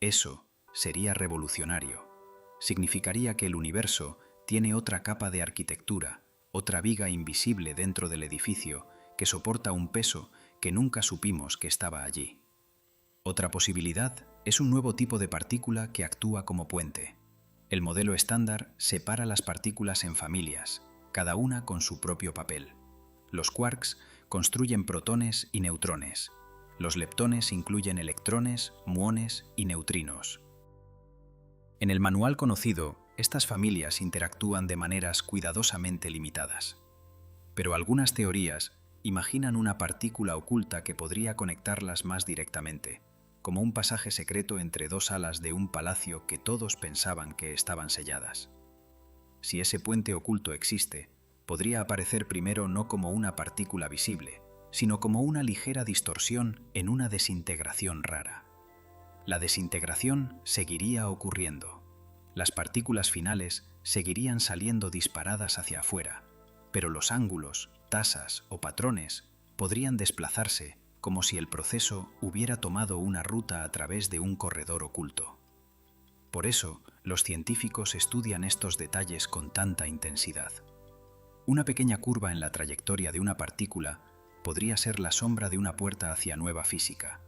Eso sería revolucionario. Significaría que el universo tiene otra capa de arquitectura, otra viga invisible dentro del edificio que soporta un peso que nunca supimos que estaba allí. Otra posibilidad es un nuevo tipo de partícula que actúa como puente. El modelo estándar separa las partículas en familias, cada una con su propio papel. Los quarks construyen protones y neutrones. Los leptones incluyen electrones, muones y neutrinos. En el manual conocido, estas familias interactúan de maneras cuidadosamente limitadas. Pero algunas teorías imaginan una partícula oculta que podría conectarlas más directamente, como un pasaje secreto entre dos alas de un palacio que todos pensaban que estaban selladas. Si ese puente oculto existe, podría aparecer primero no como una partícula visible, sino como una ligera distorsión en una desintegración rara. La desintegración seguiría ocurriendo. Las partículas finales seguirían saliendo disparadas hacia afuera, pero los ángulos, tasas o patrones podrían desplazarse como si el proceso hubiera tomado una ruta a través de un corredor oculto. Por eso, los científicos estudian estos detalles con tanta intensidad. Una pequeña curva en la trayectoria de una partícula podría ser la sombra de una puerta hacia nueva física.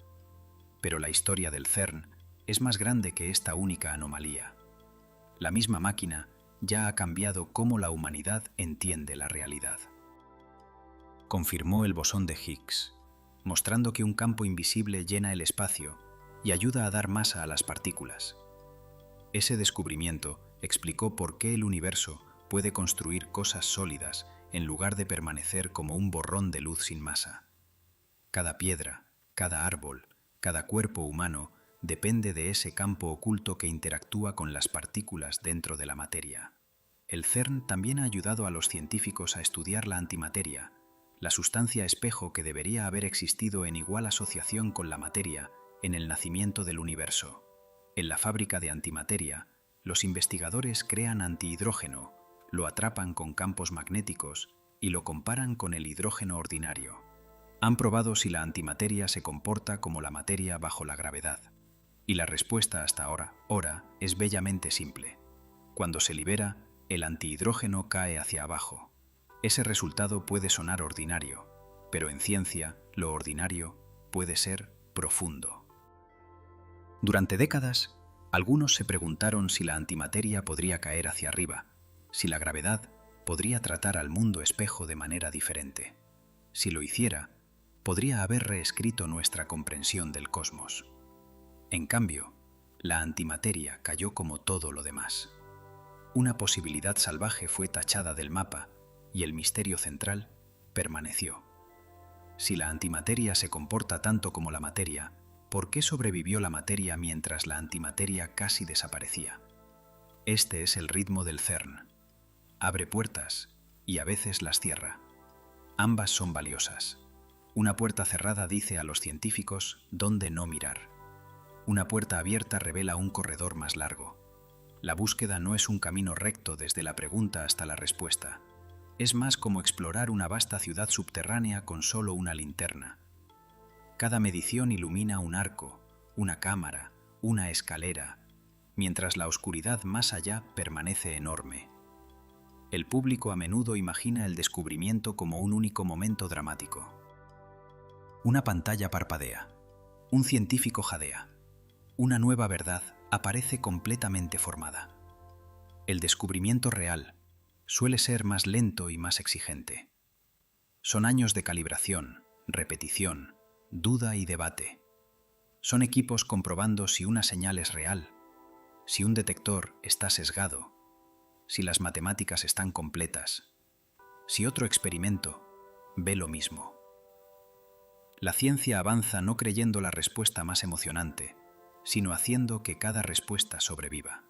Pero la historia del CERN es más grande que esta única anomalía. La misma máquina ya ha cambiado cómo la humanidad entiende la realidad. Confirmó el bosón de Higgs, mostrando que un campo invisible llena el espacio y ayuda a dar masa a las partículas. Ese descubrimiento explicó por qué el universo puede construir cosas sólidas en lugar de permanecer como un borrón de luz sin masa. Cada piedra, cada árbol, cada cuerpo humano depende de ese campo oculto que interactúa con las partículas dentro de la materia. El CERN también ha ayudado a los científicos a estudiar la antimateria, la sustancia espejo que debería haber existido en igual asociación con la materia en el nacimiento del universo. En la fábrica de antimateria, los investigadores crean antihidrógeno, lo atrapan con campos magnéticos y lo comparan con el hidrógeno ordinario. Han probado si la antimateria se comporta como la materia bajo la gravedad. Y la respuesta hasta ahora es bellamente simple. Cuando se libera, el antihidrógeno cae hacia abajo. Ese resultado puede sonar ordinario, pero en ciencia, lo ordinario puede ser profundo. Durante décadas, algunos se preguntaron si la antimateria podría caer hacia arriba, si la gravedad podría tratar al mundo espejo de manera diferente. Si lo hiciera, podría haber reescrito nuestra comprensión del cosmos. En cambio, la antimateria cayó como todo lo demás. Una posibilidad salvaje fue tachada del mapa y el misterio central permaneció. Si la antimateria se comporta tanto como la materia, ¿por qué sobrevivió la materia mientras la antimateria casi desaparecía? Este es el ritmo del CERN. Abre puertas y a veces las cierra. Ambas son valiosas. Una puerta cerrada dice a los científicos dónde no mirar. Una puerta abierta revela un corredor más largo. La búsqueda no es un camino recto desde la pregunta hasta la respuesta. Es más como explorar una vasta ciudad subterránea con solo una linterna. Cada medición ilumina un arco, una cámara, una escalera, mientras la oscuridad más allá permanece enorme. El público a menudo imagina el descubrimiento como un único momento dramático. Una pantalla parpadea. Un científico jadea. Una nueva verdad aparece completamente formada. El descubrimiento real suele ser más lento y más exigente. Son años de calibración, repetición, duda y debate. Son equipos comprobando si una señal es real, si un detector está sesgado, si las matemáticas están completas, si otro experimento ve lo mismo. La ciencia avanza no creyendo la respuesta más emocionante, sino haciendo que cada respuesta sobreviva.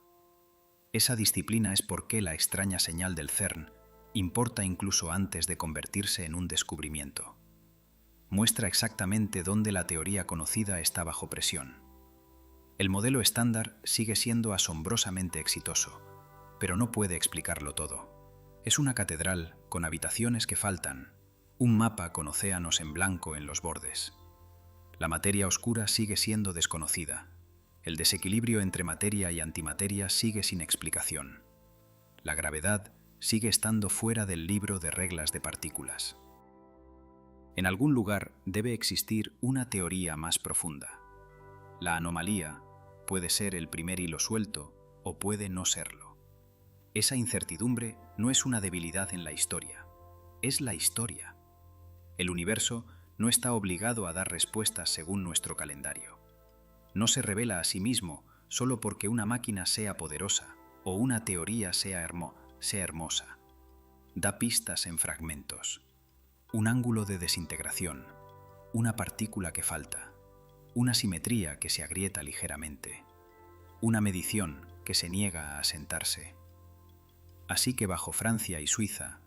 Esa disciplina es por qué la extraña señal del CERN Importa incluso antes de convertirse en un descubrimiento. Muestra exactamente dónde la teoría conocida está bajo presión. El modelo estándar sigue siendo asombrosamente exitoso, pero no puede explicarlo todo. Es una catedral con habitaciones que faltan, un mapa con océanos en blanco en los bordes. La materia oscura sigue siendo desconocida. El desequilibrio entre materia y antimateria sigue sin explicación. La gravedad sigue estando fuera del libro de reglas de partículas. En algún lugar debe existir una teoría más profunda. La anomalía puede ser el primer hilo suelto o puede no serlo. Esa incertidumbre no es una debilidad en la historia, es la historia. El universo no está obligado a dar respuestas según nuestro calendario. No se revela a sí mismo solo porque una máquina sea poderosa o una teoría sea hermosa. Da pistas en fragmentos. Un ángulo de desintegración, una partícula que falta, una simetría que se agrieta ligeramente, una medición que se niega a asentarse. Así que bajo Francia y Suiza,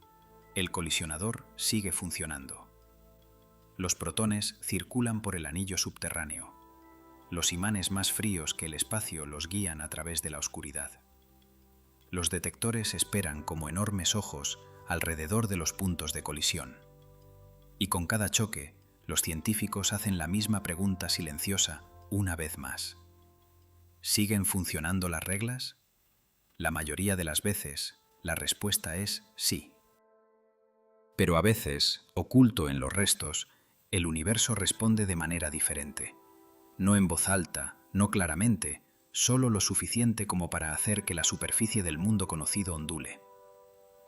el colisionador sigue funcionando. Los protones circulan por el anillo subterráneo. Los imanes más fríos que el espacio los guían a través de la oscuridad. Los detectores esperan como enormes ojos alrededor de los puntos de colisión. Y con cada choque, los científicos hacen la misma pregunta silenciosa una vez más. ¿Siguen funcionando las reglas? La mayoría de las veces, la respuesta es sí. Pero a veces, oculto en los restos, el universo responde de manera diferente. No en voz alta, no claramente, solo lo suficiente como para hacer que la superficie del mundo conocido ondule.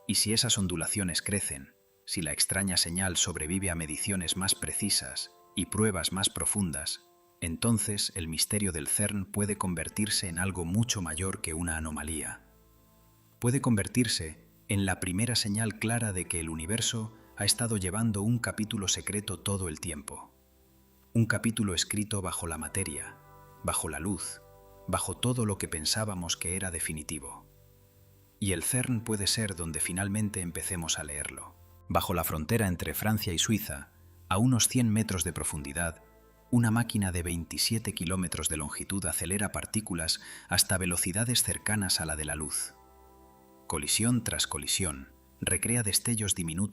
Y si esas ondulaciones crecen, si la extraña señal sobrevive a mediciones más precisas y pruebas más profundas, entonces el misterio del CERN puede convertirse en algo mucho mayor que una anomalía. Puede convertirse en la primera señal clara de que el universo ha estado llevando un capítulo secreto todo el tiempo. Un capítulo escrito bajo la materia, bajo la luz, bajo todo lo que pensábamos que era definitivo. Y el CERN puede ser donde finalmente empecemos a leerlo. Bajo la frontera entre Francia y Suiza, a unos 100 metros de profundidad, una máquina de 27 kilómetros de longitud acelera partículas hasta velocidades cercanas a la de la luz. Colisión tras colisión, recrea destellos diminutos